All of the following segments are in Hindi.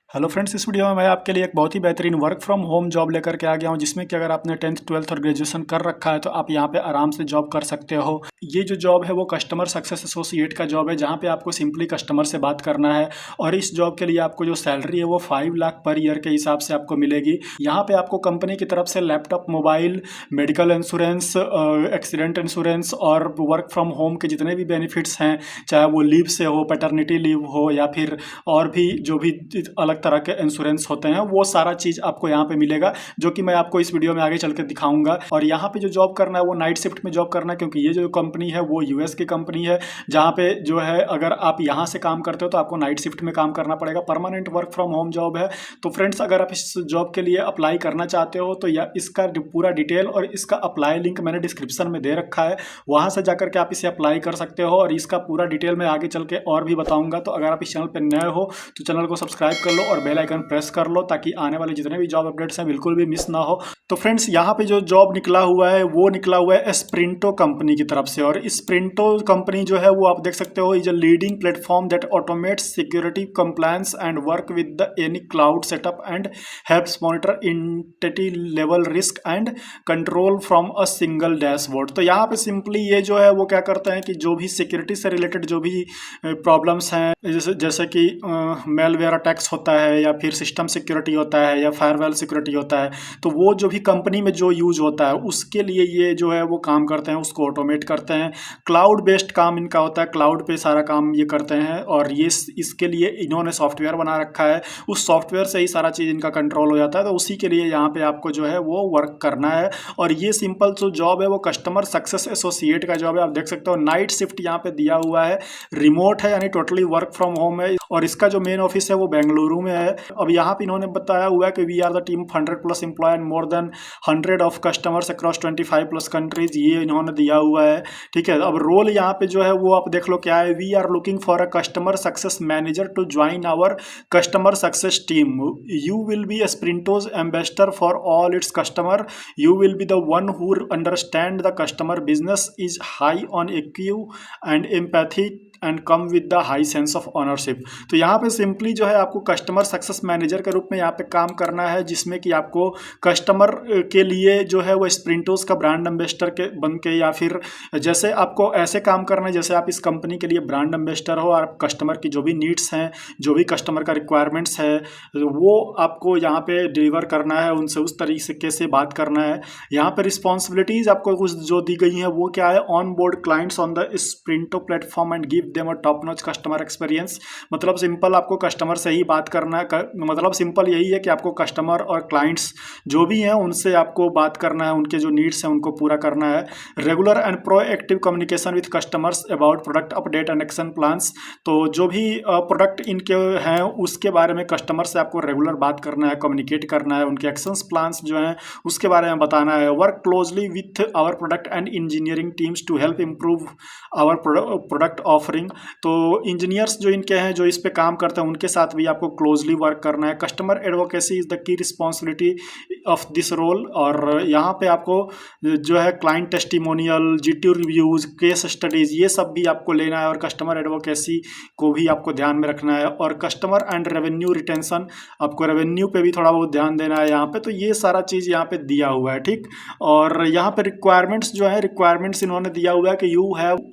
हेलो फ्रेंड्स, इस वीडियो में मैं आपके लिए एक बहुत ही बेहतरीन वर्क फ्रॉम होम जॉब लेकर के आ गया हूं, जिसमें कि अगर आपने 10th 12th और ग्रेजुएशन कर रखा है तो आप यहां पे आराम से जॉब कर सकते हो। ये जो जॉब है वो कस्टमर सक्सेस एसोसिएट का जॉब है, जहां पे आपको सिंपली कस्टमर से बात करना है। और इस जॉब के लिए आपको जो सैलरी है वो 5 लाख पर ईयर के हिसाब से आपको मिलेगी। यहाँ पे आपको कंपनी की तरफ से laptop, mobile, medical insurance, accident insurance और वर्क फ्रॉम होम के जितने भी बेनिफिट्स हैं, चाहे वो लीव से हो, पैटर्निटी लीव हो या फिर और भी जो भी अलग तरह के इंश्योरेंस होते हैं, वो सारा चीज़ आपको यहाँ पे मिलेगा, जो कि मैं आपको इस वीडियो में आगे चल के दिखाऊंगा। और यहाँ पे जो जॉब करना है वो नाइट शिफ्ट में जॉब करना है, क्योंकि ये जो कंपनी है वो यूएस की कंपनी है, जहाँ पे जो है अगर आप यहाँ से काम करते हो तो आपको नाइट शिफ्ट में काम करना पड़ेगा। Permanent work from home job है। तो फ्रेंड्स, अगर आप इस जॉब के लिए अप्लाई करना चाहते हो तो या इसका पूरा डिटेल और इसका अप्लाई लिंक मैंने डिस्क्रिप्शन में दे रखा है, वहाँ से जाकर के आप इसे अप्लाई कर सकते हो। और इसका पूरा डिटेल मैं आगे चल के और भी बताऊंगा। तो अगर आप इस चैनल पर नए हो तो चैनल को सब्सक्राइब कर लो और बेल आइकन प्रेस कर लो, ताकि आने वाले जितने भी जॉब अपडेट्स हैं बिल्कुल भी मिस ना हो। तो फ्रेंड्स, यहाँ पे जो जॉब निकला हुआ है वो निकला हुआ है स्प्रिंटो कंपनी की तरफ से। और स्प्रिंटो कंपनी जो है वो आप देख सकते हो, is a leading platform that automates security compliance and work with the any cloud setup and helps monitor entity level risk and control from a single dashboard. तो यहाँ पे सिंपली ये जो है वो क्या करते हैं कि जो भी सिक्योरिटी से रिलेटेड जो भी प्रॉब्लम्स हैं, जैसे कि मेलवेयर अटैक्स होता है या फिर सिस्टम सिक्योरिटी होता है या फायरवॉल सिक्योरिटी होता है, तो वो जो भी कंपनी में जो यूज होता है उसके लिए ये जो है वो काम करते हैं, उसको ऑटोमेट करते हैं। क्लाउड बेस्ड काम इनका होता है, क्लाउड पे सारा काम ये करते हैं। और ये इसके लिए इन्होंने सॉफ्टवेयर बना रखा है, उस सॉफ्टवेयर से ही सारा चीज़ इनका कंट्रोल हो जाता है। तो उसी के लिए यहाँ पे आपको जो है वो वर्क करना है। और ये सिंपल जो जॉब है वो कस्टमर सक्सेस एसोसिएट का जॉब है। आप देख सकते हो नाइट शिफ्ट यहाँ पे दिया हुआ है, रिमोट है, यानी टोटली वर्क फ्रॉम होम है। और इसका जो मेन ऑफिस है वो बेंगलुरु में है। अब यहाँ पे इन्होंने बताया हुआ है कि we are the team 100+ employ and more than 100 of customers across 25+ countries, ये इन्होंने दिया हुआ है। ठीक है, अब रोल यहाँ पे जो है वो आप देख लो क्या है। We are looking for a customer success manager to join our customer success team. You will be a Sprinto's ambassador for all its customer. You will be the one who understand the customer business, is high on EQ and empathy and come with the high sense of ownership. तो यहाँ पे सिंपली जो है आपको कस्टमर सक्सेस मैनेजर के रूप में यहाँ पे काम करना है, जिसमें कि आपको कस्टमर के लिए जो है वो स्प्रिंटोस का ब्रांड एम्बेसडर के बन के, या फिर जैसे आपको ऐसे काम करना है जैसे आप इस कंपनी के लिए ब्रांड एम्बेसडर हो, और आप कस्टमर की जो भी नीड्स हैं, जो भी कस्टमर का रिक्वायरमेंट्स है, वो आपको यहाँ पे डिलीवर करना है, उनसे उस तरीके से बात करना है। यहाँ पे रिस्पॉन्सिबिलिटीज आपको कुछ जो दी गई है वो क्या है, on board clients on the Sprinto platform and give them a top notch customer experience. मतलब सिंपल आपको कस्टमर से ही बात करना है। मतलब सिंपल यही है कि आपको कस्टमर और क्लाइंट्स जो भी हैं उनसे आपको बात करना है, उनके जो नीड्स हैं उनको पूरा करना है। Regular and proactive communication with customers about product update and action plans. तो जो भी प्रोडक्ट इनके हैं उसके बारे में कस्टमर से आपको रेगुलर बात करना है, कम्युनिकेट करना है, उनके एक्शंस प्लान्स जो हैं उसके बारे में बताना है। Work closely with our product and engineering teams to help improve our product offering. तो इंजीनियर्स जो इनके हैं, जो इस पे काम करते हैं, उनके साथ भी आपको क्लोजली वर्क करना है। Customer advocacy is the key responsibility of this role. और यहाँ पे आपको जो है client testimonial, GT reviews, case studies, ये सब भी आपको लेना है। और कस्टमर एडवोकेसी को भी आपको ध्यान में रखना है। और कस्टमर एंड रेवेन्यू रिटेंशन, आपको रेवेन्यू पे भी थोड़ा बहुत ध्यान देना है यहाँ पे। तो ये सारा चीज़ यहाँ पे दिया हुआ है, ठीक। और यहाँ पे रिक्वायरमेंट्स जो है, रिक्वायरमेंट्स इन्होंने दिया हुआ है कि you have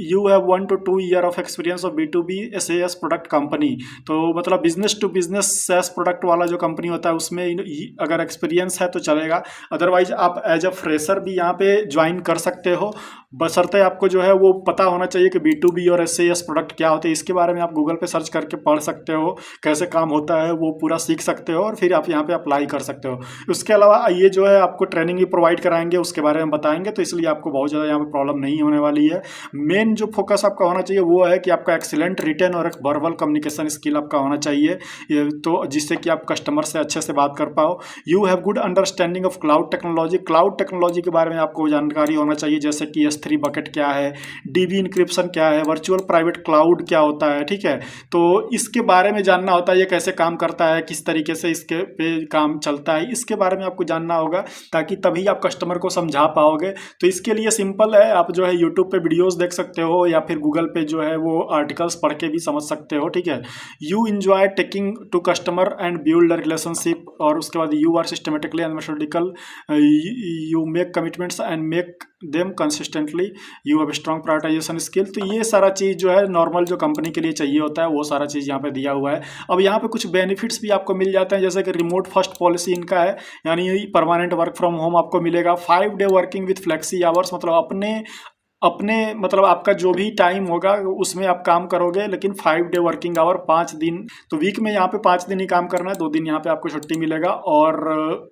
1 to 2 year of experience of B2B SaaS product company. तो मतलब business to business SaaS product वाला जो कंपनी होता है उसमें अगर एक्सपीरियंस है तो चलेगा। अदरवाइज आप एज अ फ्रेशर भी यहाँ पे ज्वाइन कर सकते हो, बशर्ते आपको जो है वो पता होना चाहिए कि B2B और SaaS प्रोडक्ट क्या होते हैं। इसके बारे में आप गूगल पे सर्च करके पढ़ सकते हो, कैसे काम होता है वो पूरा सीख सकते हो, और फिर आप यहाँ पे अप्लाई कर सकते हो। उसके अलावा ये जो है आपको ट्रेनिंग भी प्रोवाइड कराएंगे, उसके बारे में बताएंगे, तो इसलिए आपको बहुत ज़्यादा यहाँ पे प्रॉब्लम नहीं होने वाली है। मेन जो फोकस आपका होना चाहिए वो है कि आपका एक्सीलेंट रिटन और एक वर्बल कम्युनिकेशन स्किल आपका होना चाहिए, तो जिससे कि आप कस्टमर से अच्छे से बात कर पाओ। You have good understanding of cloud technology. Cloud technology के बारे में आपको जानकारी होना चाहिए, जैसे कि S3 बकेट क्या है, DB इंक्रिप्शन क्या है, वर्चुअल प्राइवेट क्लाउड क्या होता है, ठीक है। तो इसके बारे में जानना होता है, ये कैसे काम करता है, किस तरीके से इसके पे काम चलता है, इसके बारे में आपको जानना होगा, ताकि तभी आप कस्टमर को समझा पाओगे। तो इसके लिए सिंपल है, आप जो है यूट्यूब पे वीडियोस देख सकते हो या फिर गूगल पे जो है वो आर्टिकल्स पढ़ के भी समझ सकते हो, ठीक है। You enjoy taking to customer and build a relationship, और उसके बाद you are systematically and methodical, you make commitments and make them consistently, you have strong prioritisation skill. तो ये सारा चीज़ जो है नॉर्मल जो कंपनी के लिए चाहिए होता है वो सारा चीज़ यहाँ पे दिया हुआ है। अब यहाँ पे कुछ बेनिफिट्स भी आपको मिल जाते हैं, जैसे कि रिमोट फर्स्ट पॉलिसी इनका है, यानी परमानेंट वर्क फ्रॉम होम आपको मिलेगा, 5 day working with flexi hours, मतलब अपने अपने मतलब आपका जो भी टाइम होगा उसमें आप काम करोगे, लेकिन 5 डे वर्किंग आवर, 5 दिन, तो वीक में यहाँ पे 5 दिन ही काम करना है, 2 दिन यहाँ पे आपको छुट्टी मिलेगा। और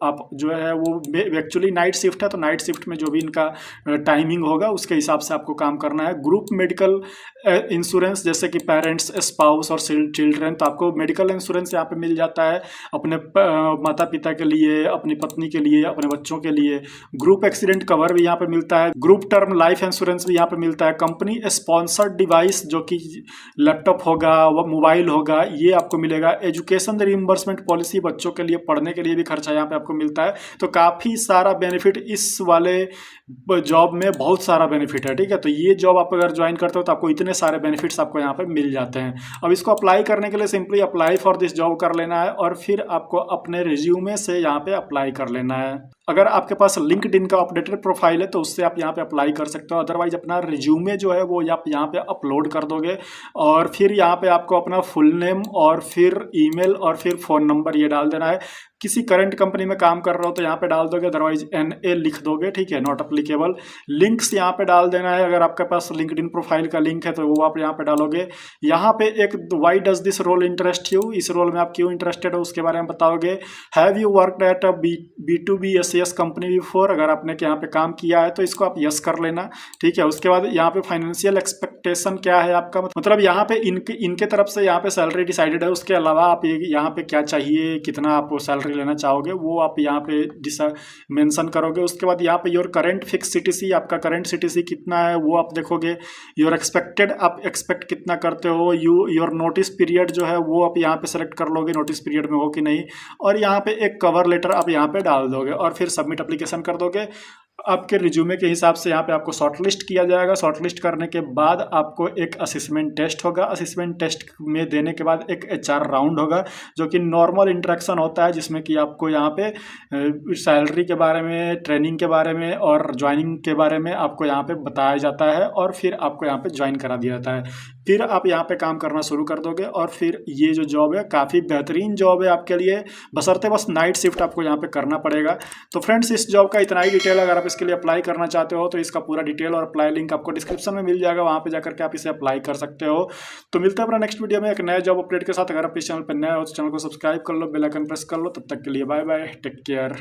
आप जो है वो एक्चुअली नाइट शिफ्ट है, तो नाइट शिफ्ट में जो भी इनका टाइमिंग होगा उसके हिसाब से आपको काम करना है। ग्रुप मेडिकल इंश्योरेंस, जैसे कि पेरेंट्स, स्पाउस और चिल्ड्रन, तो आपको मेडिकल इंश्योरेंस यहाँ पे मिल जाता है अपने माता पिता के लिए, अपनी पत्नी के लिए, अपने बच्चों के लिए। ग्रुप एक्सीडेंट कवर भी यहाँ पे मिलता है, ग्रुप टर्म लाइफ इंश्योरेंस भी यहाँ पे मिलता है। कंपनी स्पॉन्सर्ड डिवाइस, जो कि लैपटॉप होगा व मोबाइल होगा, ये आपको मिलेगा। एजुकेशन रिइंबर्समेंट पॉलिसी, बच्चों के लिए पढ़ने के लिए भी खर्चा यहाँ पे आपको मिलता है। तो काफ़ी सारा बेनिफिट इस वाले जॉब में, बहुत सारा बेनिफिट है, ठीक है। तो ये जॉब आप अगर ज्वाइन करते हो तो आपको इतने सारे बेनिफिट्स आपको यहाँ पे मिल जाते हैं। अब इसको अप्लाई करने के लिए simply apply for this job कर लेना है, और फिर आपको अपने रिज्यूमे से यहाँ पे अप्लाई कर लेना है। अगर आपके पास लिंक्डइन का अपडेटेड प्रोफाइल है तो उससे आप यहाँ पे अप्लाई कर सकते हो, अदरवाइज अपना रिज्यूमे जो है वो आप यहाँ पे अपलोड कर दोगे, और फिर यहाँ पे आपको अपना फुल नेम और फिर ईमेल और फिर फ़ोन नंबर ये डाल देना है। किसी करंट कंपनी में काम कर रहे हो तो यहाँ पे डाल दोगे, अदरवाइज NA लिख दोगे, ठीक है, नॉट अप्लीकेबल। लिंक्स यहाँ पे डाल देना है, अगर आपके पास लिंक्डइन प्रोफाइल का लिंक है तो वो आप यहाँ पे डालोगे। यहाँ पे एक why does this role interest you, इस रोल में आप क्यों इंटरेस्टेड हो उसके बारे में बताओगे। Have you worked at a B2B SaaS company before, अगर आपने यहाँ पे काम किया है तो इसको आप यस कर लेना, ठीक है। उसके बाद यहाँ पे फाइनेंशियल एक्सपेक्टेशन क्या है आपका, मतलब यहाँ पे इनके तरफ से यहाँ पे सैलरी डिसाइडेड है, उसके अलावा आप यहाँ पे क्या चाहिए, कितना आप सैलरी लेना चाहोगे वो आप यहाँ पे मेंशन करोगे। उसके बाद यहाँ पे योर करंट फिक्स CTC, आपका करंट CTC कितना है वो आप देखोगे। योर एक्सपेक्टेड, आप एक्सपेक्ट कितना करते हो। योर नोटिस पीरियड जो है वो आप यहाँ पे सेलेक्ट कर लोगे, नोटिस पीरियड में हो कि नहीं, और यहाँ पे एक कवर लेटर आप यहाँ पे डाल दोगे, और फिर सबमिट एप्लीकेशन कर दोगे। आपके रिज्यूमे के हिसाब से यहाँ पे आपको शॉर्टलिस्ट किया जाएगा। शॉर्टलिस्ट करने के बाद आपको एक असेसमेंट टेस्ट होगा, असेसमेंट टेस्ट में देने के बाद एक HR राउंड होगा, जो कि नॉर्मल इंटरेक्शन होता है, जिसमें कि आपको यहाँ पे सैलरी के बारे में, ट्रेनिंग के बारे में और ज्वाइनिंग के बारे में आपको यहाँ पे बताया जाता है, और फिर आपको यहाँ पे ज्वाइन करा दिया जाता है। फिर आप यहाँ पे काम करना शुरू कर दोगे, और फिर ये जो जॉब है काफ़ी बेहतरीन जॉब है आपके लिए, बशर्ते बस नाइट शिफ्ट आपको यहाँ पे करना पड़ेगा। तो फ्रेंड्स, इस जॉब का इतना ही डिटेल, अगर आप इसके लिए अप्लाई करना चाहते हो तो इसका पूरा डिटेल और अप्लाई लिंक आपको डिस्क्रिप्शन में मिल जाएगा, वहाँ पे जाकर के आप इसे अप्लाई कर सकते हो। तो मिलते हैं अपना नेक्स्ट वीडियो में एक नए जॉब अपडेट के साथ। अगर आप इस चैनल पर नए हो तो चैनल को सब्सक्राइब कर लो, बेल आइकन प्रेस कर लो। तब तक के लिए बाय बाय, टेक केयर।